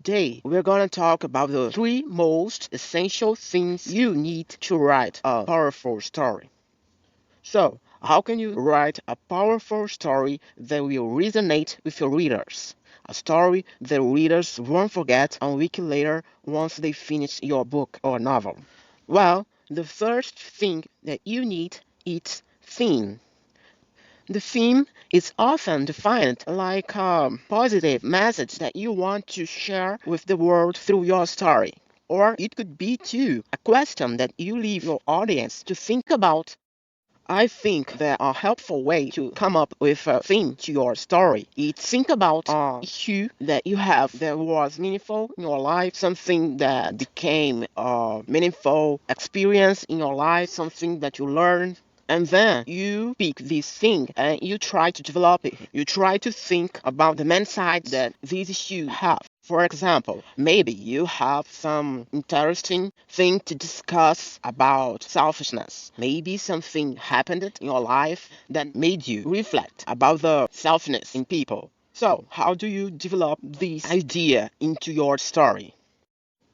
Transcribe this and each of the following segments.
Today, we're gonna talk about the three most essential things you need to write a powerful story. So, how can you write a powerful story that will resonate with your readers? A story that readers won't forget a week later once they finish your book or novel. Well, the first thing that you need is theme. The theme is often defined like a positive message that you want to share with the world through your story. Or it could be, too, a question that you leave your audience to think about. I think that a helpful way to come up with a theme to your story is think about an issue that you have that was meaningful in your life, something that became a meaningful experience in your life, something that you learned. And then you pick this thing and you try to develop it. You try to think about the main sides that these issues have. For example, maybe you have some interesting thing to discuss about selfishness. Maybe something happened in your life that made you reflect about the selfishness in people. So, how do you develop this idea into your story?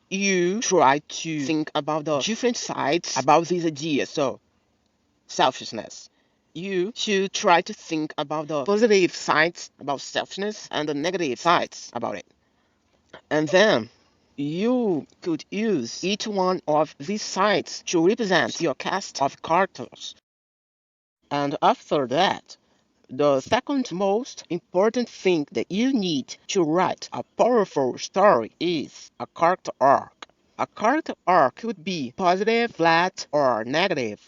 You try to think about the different sides about this idea. So, selfishness. You should try to think about the positive sides about selfishness and the negative sides about it. And then you could use each one of these sides to represent your cast of characters. And after that, the second most important thing that you need to write a powerful story is a character arc. A character arc could be positive, flat, or negative.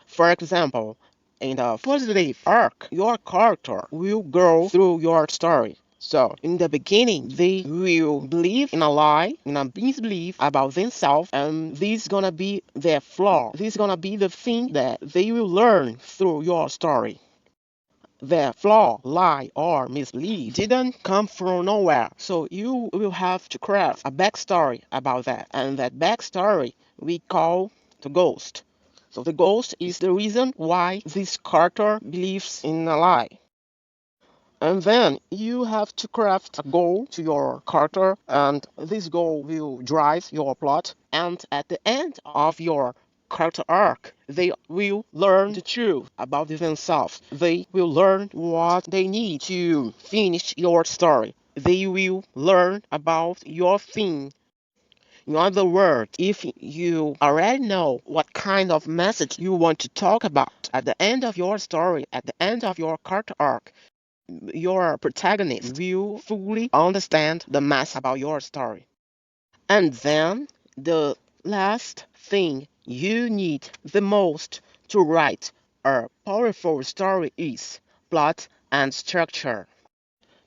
For example, in the positive arc, your character will grow through your story. So, in the beginning, they will believe in a lie, in a misbelief about themselves, and this is gonna be their flaw. This is gonna be the thing that they will learn through your story. Their flaw, lie, or misbelief didn't come from nowhere. So you will have to craft a backstory about that. And that backstory we call the ghost. So the ghost is the reason why this character believes in a lie. And then you have to craft a goal to your character, and this goal will drive your plot. And at the end of your character arc, they will learn the truth about themselves. They will learn what they need to finish your story. They will learn about your theme. In other words, if you already know what kind of message you want to talk about at the end of your story, at the end of your character arc, your protagonist will fully understand the mess about your story. And then the last thing you need the most to write a powerful story is plot and structure.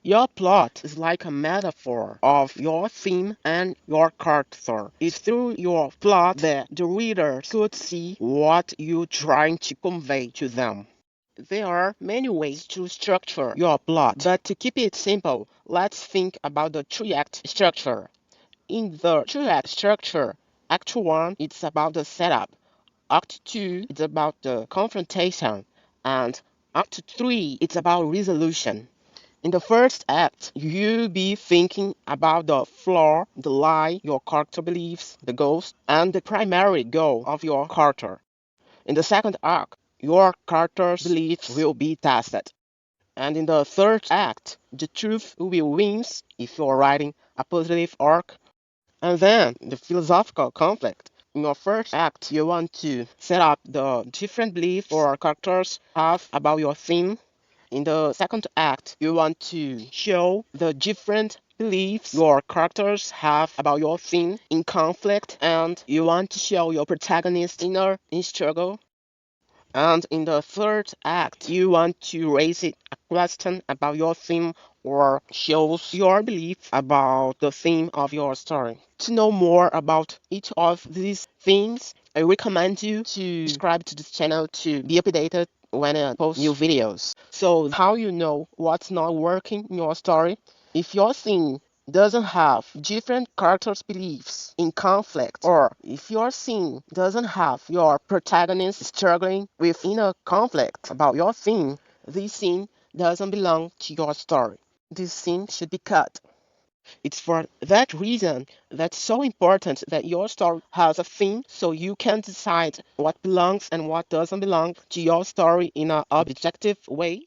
Your plot is like a metaphor of your theme and your character. It's through your plot that the reader could see what you're trying to convey to them. There are many ways to structure your plot, but to keep it simple, let's think about the three-act structure. In the three-act structure, Act 1 it's about the setup, Act 2 it's about the confrontation, and Act 3 it's about resolution. In the first act, you be thinking about the flaw, the lie your character believes, the ghost, and the primary goal of your character. In the second act, your character's beliefs will be tested. And in the third act, the truth will win if you're writing a positive arc. And then the philosophical conflict. In your first act, you want to set up the different beliefs your characters have about your theme. In the second act, you want to show the different beliefs your characters have about your theme in conflict, and you want to show your protagonist inner in struggle. And in the third act, you want to raise it a question about your theme or shows your belief about the theme of your story. To know more about each of these themes, I recommend you to subscribe to this channel to be updated when I post new videos. So how you know what's not working in your story? If your theme doesn't have different characters' beliefs in conflict, or if your scene doesn't have your protagonist struggling with inner conflict about your theme, this scene doesn't belong to your story. This scene should be cut. It's for that reason that's so important that your story has a theme so you can decide what belongs and what doesn't belong to your story in an objective way.